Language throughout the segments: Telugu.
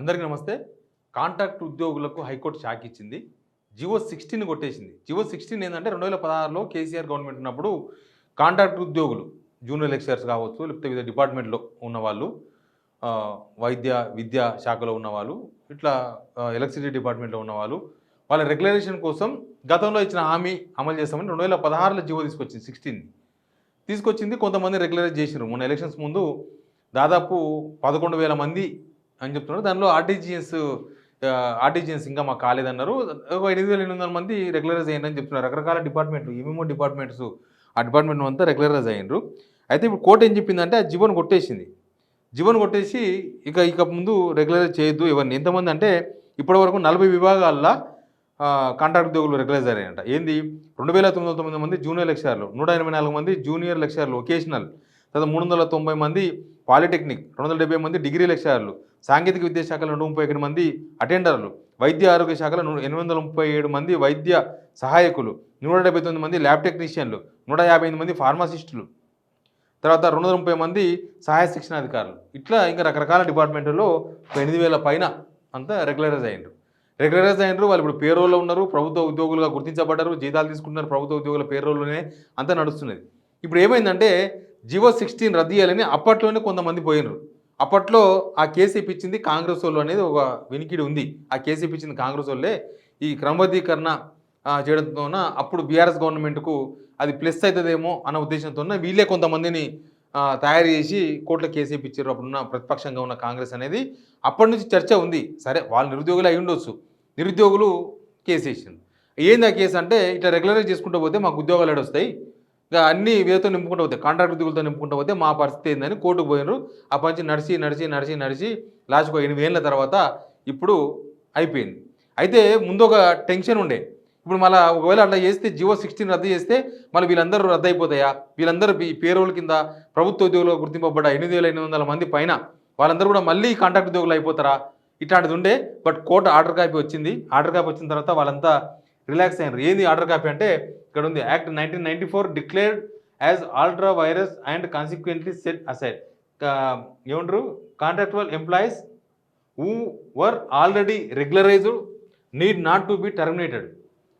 అందరికీ నమస్తే. కాంట్రాక్ట్ ఉద్యోగులకు హైకోర్టు షాక్ ఇచ్చింది. జివో 16 కొట్టేసింది. జివో 16 ఏందంటే 2016లో కేసీఆర్ గవర్నమెంట్ ఉన్నప్పుడు కాంట్రాక్ట్ ఉద్యోగులు జూనియర్ లెక్చరర్స్ కావచ్చు, లేకపోతే వివిధ డిపార్ట్మెంట్‌లో ఉన్నవాళ్ళు, వైద్య, విద్యా శాఖలో ఉన్నవాళ్ళు, ఇట్లా ఎలక్ట్రిసిటీ డిపార్ట్మెంట్‌లో ఉన్నవాళ్ళు, వాళ్ళ రెగ్యులరైజేషన్ కోసం గతంలో ఇచ్చిన హామీ అమలు చేస్తామని 2016లో జివో తీసుకొచ్చింది 16. తీసుకొచ్చింది. కొంతమంది రెగ్యులరైజ్ చేసిర్రు. మొన్న ఎలక్షన్స్ ముందు దాదాపు 11,000 మంది అని చెప్తున్నారు. దానిలో ఆర్టీజీఎన్స్ ఇంకా మాకు కాలేదన్నారు. ఒక 8,800 మంది రెగ్యులరైజ్ అయ్యిందని చెప్తున్నారు. రకరకాల డిపార్ట్మెంట్లు, ఏమేమో డిపార్ట్మెంట్స్, ఆ డిపార్ట్మెంట్ అంతా రెగ్యులరైజ్ అయ్యిండ్రు. అయితే ఇప్పుడు కోర్టు ఏం చెప్పిందంటే ఆ జివోను కొట్టేసింది. జివోను కొట్టేసి ఇక ముందు రెగ్యులరైజ్ చేయొద్దు ఎవరిని. ఎంతమంది అంటే ఇప్పటివరకు 40 విభాగాల్లో కాంట్రాక్ట్ ఉద్యోగులు రెగ్యులరైజ్ అయ్యారంట. ఏంది 2,909 మంది జూనియర్ లెక్చరర్లు, 184 మంది జూనియర్ లెక్చరర్లు ఒకేషనల్, తర్వాత 390 మంది పాలిటెక్నిక్, 270 మంది డిగ్రీ లెక్చరర్లు, సాంకేతిక విద్యాశాఖలో 131 మంది అటెండర్లు, వైద్య ఆరోగ్య శాఖలో 837 మంది వైద్య సహాయకులు, 179 మంది ల్యాబ్ టెక్నీషియన్లు, 158 మంది ఫార్మసిస్టులు, తర్వాత 230 మంది సహాయ శిక్షణాధికారులు, ఇట్లా ఇంకా రకరకాల డిపార్ట్మెంట్లలో 8,000 పైన అంతా రెగ్యులరైజ్ అయ్యారు. వాళ్ళు ఇప్పుడు పేరోల్లో ఉన్నారు, ప్రభుత్వ ఉద్యోగులుగా గుర్తించబడ్డారు, జీతాలు తీసుకుంటున్నారు, ప్రభుత్వ ఉద్యోగుల పేరోల్లోనే అంతా నడుస్తున్నది. ఇప్పుడు ఏమైందంటే జివో 16 రద్దు చేయాలని అప్పట్లోనే కొంతమంది పోయినారు. అప్పట్లో ఆ కేసు ఇప్పించింది కాంగ్రెస్ వాళ్ళు అనేది ఒక వినికిడి ఉంది. ఆ కేసు ఇప్పించింది కాంగ్రెస్ వాళ్ళే. ఈ క్రమబద్ధీకరణ చేయడంతోన అప్పుడు బీఆర్ఎస్ గవర్నమెంట్కు అది ప్లస్ అవుతుందేమో అన్న ఉద్దేశంతో వీళ్ళే కొంతమందిని తయారు చేసి కోర్టులో కేసు ఇప్పించారు. అప్పుడున్న ప్రతిపక్షంగా ఉన్న కాంగ్రెస్ అనేది అప్పటి నుంచి చర్చ ఉంది. సరే, వాళ్ళు నిరుద్యోగులు అయి ఉండొచ్చు, నిరుద్యోగులు కేసు వేసింది. ఏంది ఆ కేసు అంటే, ఇట్లా రెగ్యులరైజ్ చేసుకుంటూ పోతే మాకు ఉద్యోగాలు ఏడొస్తాయి, ఇంకా అన్ని వీళ్ళతో నింపుకుంటూ పోతే, కాంట్రాక్ట్ ఉద్యోగులతో నింపుకుంటూ పోతే మా పరిస్థితి ఏందని కోర్టుకు పోయినారు. ఆ పంచి నడిచి లాస్ట్కు 8 ఏళ్ళ తర్వాత ఇప్పుడు అయిపోయింది. అయితే ముందు ఒక టెన్షన్ ఉండే. ఇప్పుడు మళ్ళీ ఒకవేళ అట్లా చేస్తే జివో 16 రద్దు చేస్తే మళ్ళీ వీళ్ళందరూ రద్దు అయిపోతాయా, వీళ్ళందరూ పేరోల్ కింద ప్రభుత్వ ఉద్యోగులుగా గుర్తింపబడ్డ 8,800 మంది పైన వాళ్ళందరూ కూడా మళ్ళీ కాంట్రాక్ట్ ఉద్యోగులు అయిపోతారా, ఇట్లాంటిది ఉండే. బట్ కోర్టు ఆర్డర్ కాపీ వచ్చింది. ఆర్డర్ కాపీ వచ్చిన తర్వాత వాళ్ళంతా రిలాక్స్ అయినారు. ఏంది ఆర్డర్ కాపీ అంటే ఇక్కడ ఉంది, act 1994 declared as ultra vires and consequently set aside. ఏమంటారు, contractual employees who were already regularised need not to be terminated.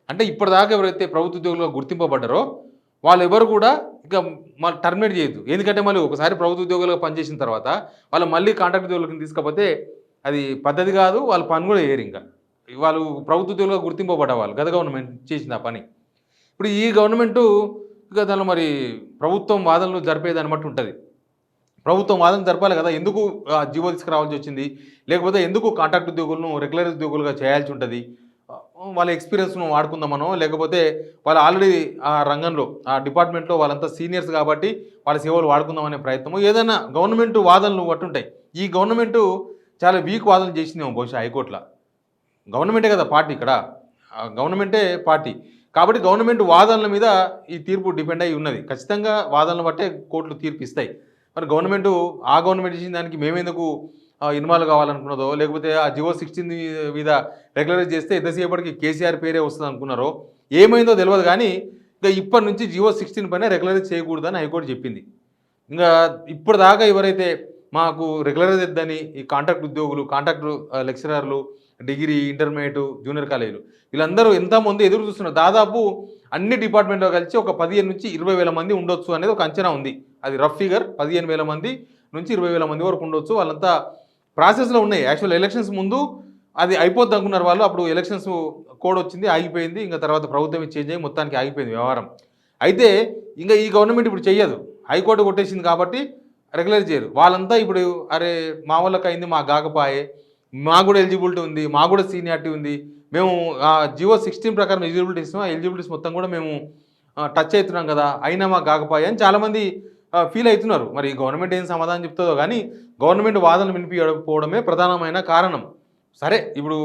అంటే ఇప్పటిదాకా ఎవరైతే ప్రభుత్వ ఉద్యోగులుగా గుర్తింపబడ్డారో వాళ్ళు ఎవరు కూడా ఇక మళ్ళీ టర్మినేట్ చేయొద్దు. ఎందుకంటే మళ్ళీ ఒకసారి ప్రభుత్వ ఉద్యోగులుగా పనిచేసిన తర్వాత వాళ్ళు మళ్ళీ కాంట్రాక్ట్ ఉద్యోగులకు తీసుకపోతే అది పద్ధతి కాదు, వాళ్ళ పని కూడా చేయరు. ఇంకా వాళ్ళు ప్రభుత్వ ఉద్యోగులుగా గుర్తింపబడ్డ గత గవర్నమెంట్ చేసిన పని. ఇప్పుడు ఈ గవర్నమెంటు ఇక దానిలో మరి ప్రభుత్వం వాదనలు జరిపేదాన్ని బట్టి ఉంటుంది. ప్రభుత్వం వాదన జరపాలి కదా, ఎందుకు జీవో తీసుకురావాల్సి వచ్చింది, లేకపోతే ఎందుకు కాంట్రాక్ట్ ఉద్యోగులను రెగ్యులర్ ఉద్యోగులుగా చేయాల్సి ఉంటుంది, వాళ్ళ ఎక్స్పీరియన్స్ను వాడుకుందామనో, లేకపోతే వాళ్ళు ఆల్రెడీ ఆ రంగంలో ఆ డిపార్ట్మెంట్లో వాళ్ళంతా సీనియర్స్ కాబట్టి వాళ్ళ సేవలు వాడుకుందామనే ప్రయత్నము, ఏదైనా గవర్నమెంట్ వాదనలు పట్టుంటాయి. ఈ గవర్నమెంటు చాలా వీక్ వాదనలు చేసిందేమో బహుశా హైకోర్టులో. గవర్నమెంటే కదా పార్టీ, ఇక్కడ గవర్నమెంటే పార్టీ కాబట్టి గవర్నమెంట్ వాదనల మీద ఈ తీర్పు డిపెండ్ అయి ఉన్నది. ఖచ్చితంగా వాదనలు బట్టే కోర్టులు తీర్పు ఇస్తాయి. మరి ఆ గవర్నమెంట్ ఇచ్చిన దానికి మేమెందుకు ఇన్వాల్వ్ కావాలనుకున్నదో, లేకపోతే ఆ జివో 16 మీద రెగ్యులరైజ్ చేస్తే ఎంతసేపటికి కేసీఆర్ పేరే వస్తుంది అనుకున్నారో, ఏమైందో తెలియదు. కానీ ఇంకా ఇప్పటి నుంచి జివో 16 పైన రెగ్యులరైజ్ చేయకూడదని హైకోర్టు చెప్పింది. ఇంకా ఇప్పటిదాకా ఎవరైతే మాకు రెగ్యులరైజ్ ఇద్దని ఈ కాంట్రాక్ట్ ఉద్యోగులు, కాంట్రాక్ట్ లెక్చరర్లు, డిగ్రీ, ఇంటర్మీడియట్, జూనియర్ కాలేజీలు వీళ్ళందరూ ఎంతమంది ఎదురు చూస్తున్నారు. దాదాపు అన్ని డిపార్ట్మెంట్లో కలిసి ఒక 15,000 నుంచి 20,000 మంది ఉండొచ్చు అనేది ఒక అంచనా ఉంది. అది రఫ్ ఫిగర్, 15,000 మంది నుంచి 20,000 మంది వరకు ఉండొచ్చు. వాళ్ళంతా ప్రాసెస్లో ఉన్నాయి. యాక్చువల్ ఎలక్షన్స్ ముందు అది అయిపోద్ది అనుకున్నారు వాళ్ళు. అప్పుడు ఎలక్షన్స్ కోడ్ వచ్చింది, ఆగిపోయింది. ఇంకా తర్వాత ప్రభుత్వం చేంజ్ అయ్యి మొత్తానికి ఆగిపోయింది వ్యవహారం. అయితే ఇంకా ఈ గవర్నమెంట్ ఇప్పుడు చెయ్యదు, హైకోర్టు కొట్టేసింది కాబట్టి రెగ్యులర్ చేయరు. వాళ్ళంతా ఇప్పుడు అరే మా వాళ్ళకి అయింది, మా కాకపాయే, మాకు కూడా ఎలిజిబిలిటీ ఉంది, మాకు కూడా సీనియారిటీ ఉంది, మేము జివో 16 ప్రకారం ఎలిజిబిలిటీ ఇస్తాం, ఆ ఎలిజిబిలిటీస్ మొత్తం కూడా మేము టచ్ అవుతున్నాం కదా, అయినా మాకు కాకపాయే అని చాలామంది ఫీల్ అవుతున్నారు. మరి గవర్నమెంట్ ఏం సమాధానం చెప్తుందో కానీ గవర్నమెంట్ వాదనలు వినిపించకపోవడమే ప్రధానమైన కారణం. సరే, ఇప్పుడు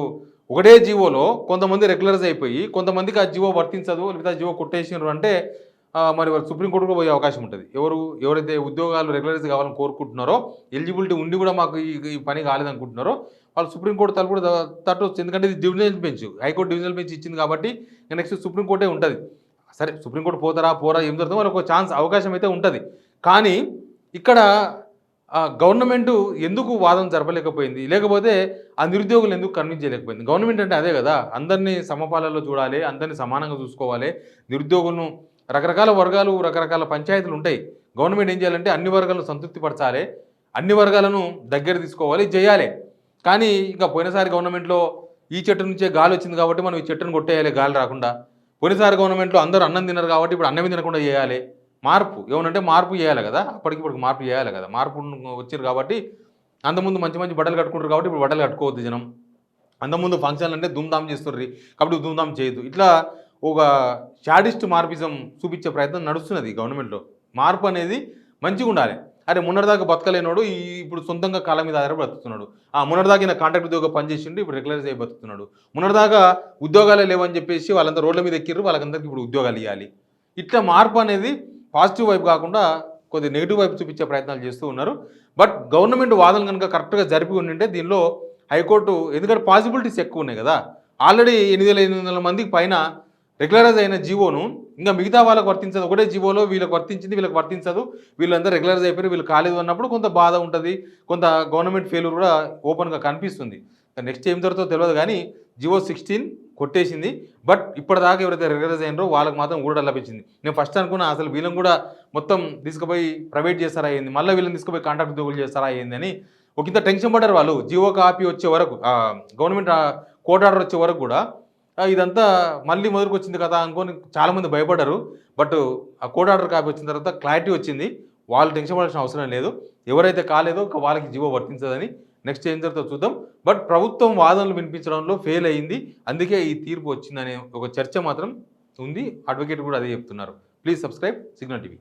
ఒకటే జీవోలో కొంతమంది రెగ్యులరైజ్ అయిపోయి కొంతమందికి ఆ జీవో వర్తించదు, లేదా జీవో కొట్టేసినారు అంటే మరి వాళ్ళు సుప్రీంకోర్టుకు పోయే అవకాశం ఉంటుంది. ఎవరైతే ఉద్యోగాలు రెగ్యులరైజ్ కావాలని కోరుకుంటున్నారో, ఎలిజిబిలిటీ ఉండి కూడా మాకు ఈ పని కాలేదనుకుంటున్నారో వాళ్ళు సుప్రీంకోర్టు తలుపు కూడా తట్టవచ్చు. ఎందుకంటే ఇది divisional bench, high court divisional bench ఇచ్చింది కాబట్టి నెక్స్ట్ సుప్రీంకోర్టే ఉంటుంది. సరే, సుప్రీంకోర్టు పోరా ఏం జరుగుతుందో వాళ్ళకి ఒక అవకాశం అయితే ఉంటుంది. కానీ ఇక్కడ గవర్నమెంటు ఎందుకు వాదన జరపలేకపోయింది? లేకపోతే ఆ నిరుద్యోగులు ఎందుకు కన్విన్స్ చేయలేకపోయింది? గవర్నమెంట్ అంటే అదే గదా! అందరిని సమపాలలో చూడాలి, అందరిని సమానంగా చూసుకోవాలి. నిరుద్యోగులను రకరకాల వర్గాలు, రకరకాల పంచాయతీలుంటాయి. గవర్నమెంట్ ఏం చేయాలంటే అన్ని వర్గాలను సంతృప్తి పరచాలి. అన్ని వర్గాలను దగ్గర తీసుకోవాలి, జేయాలి. కానీ ఇంకా పోయినసారి గవర్నమెంట్‌లో ఈ చెట్టు నుంచే గాలొచ్చింది కాబట్టి మనం ఈ చెట్టును కొట్టేయాలి గాలి రాకుండా. పోయినసారి గవర్నమెంట్‌లో అందరూ అన్నం తినరు కాబట్టి ఇప్పుడు అన్నమే తినకుండా చేయాలి. మార్పు ఏమనంటే మార్పు చేయాలి కదా! అప్పటికిప్పటికి మార్పు చేయాలి కదా! మార్పు వచ్చిర్రు కాబట్టి అంతకుముందు మంచి మంచి బట్టలు కట్టుకుంటారు కాబట్టి ఇప్పుడు బట్టలు కట్టుకోవద్దు జనం. అంతకుముందు ఫంక్షన్లు అంటే ధూమ్‌ధామ్ చేస్తుర్రి కాబట్టి ధూమ్‌ధామ్ చేయొద్దు. ఇట్లా ఒక శాడిస్ట్ మార్పిజం చూపించే ప్రయత్నం నడుస్తున్నది గవర్నమెంట్‌లో. మార్పు అనేది మంచిగుండాలి. అరే మొన్నటిదాకా బతకలేనోడు ఇప్పుడు సొంతంగా కాళ్ళ మీద ఆధారపడి బతుకుతున్నాడు. మొన్నటిదాకా ఈయన కాంట్రాక్ట్ ఉద్యోగం పనిచేసిండు ఇప్పుడు రెగ్యులరైజ్ అయ్యి బతుకుతున్నాడు. మొన్నటిదాకా ఉద్యోగాలే లేవని చెప్పేసి వాళ్ళంతా రోడ్ల మీద ఎక్కిర్రు వాళ్ళకందరికీ ఇప్పుడు ఉద్యోగాలు ఇవ్వాలి. ఇట్లా మార్పు అనేది పాజిటివ్ వైపు కాకుండా కొద్దిగా నెగిటివ్ వైపు చూపించే ప్రయత్నాలు చేస్తూ ఉన్నారు. బట్ గవర్నమెంట్ వాదనలు కనుక కరెక్ట్‌గా జరిపి ఉండింటే దీనిలో హైకోర్టు ఎందుకంటే పాసిబిలిటీస్ ఎక్కువ ఉన్నాయి కదా! ఆల్రెడీ 8,800 మందికి పైన రెగ్యులరైజ్ అయిన జీవోను ఇంకా మిగతా వాళ్ళకి వర్తించదు. ఒకటే జీవోలో వీళ్ళకి వర్తించింది, వీళ్ళకి వర్తించదు. వీళ్ళందరూ రెగ్యులరైజ్ అయిపోయారు, వీళ్ళు కాలేదు అన్నప్పుడు కొంత బాధ ఉంటది. కొంత గవర్నమెంట్ ఫెయిల్యూర్ కూడా ఓపెన్‌గా కనిపిస్తుంది. నెక్స్ట్ ఏం జరుగుతుందో తెలవదు గానీ జియో 16 కొట్టేసింది. బట్ ఇప్పటిదాకా ఎవరైతే రెగ్యులరైజ్ అయినరో వాళ్ళకి మాత్రం ఊరట లభించింది. నేను ఫస్ట్ అనుకున్నా అసలు వీళ్ళని కూడా మొత్తం తీసుకుపోయి ప్రైవేట్ చేస్తారా అయింది. మళ్ళీ వీళ్ళని తీసుకుపోయి కాంట్రాక్ట్ ఉద్యోగులు చేస్తారా అయింది అని ఒకంత టెన్షన్ పడ్డారు వాళ్ళు. జియో కాపీ వచ్చే వరకు గవర్నమెంట్ కోర్ట్ ఆర్డర్ వచ్చే వరకు కూడా ఇదంతా మళ్ళీ మొదలుకొచ్చింది కదా అనుకోని చాలామంది భయపడ్డారు. బట్ ఆ కోర్ట్ ఆర్డర్ కాపీ వచ్చిన తర్వాత క్లారిటీ వచ్చింది. వాళ్ళు టెన్షన్ పడాల్సిన అవసరం లేదు. ఎవరైతే కాలేదో వాళ్ళకి జియో వర్తించదని. నెక్స్ట్ ఏం జరుగుతుందో చూద్దాం. బట్ ప్రభుత్వం వాదనలు వినిపించడంలో ఫెయిల్ అయింది. అందుకే ఈ తీర్పు వచ్చిందనే ఒక చర్చ మాత్రం ఉంది. అడ్వకేట్ కూడా అదే చెప్తున్నారు. Please subscribe signal TV.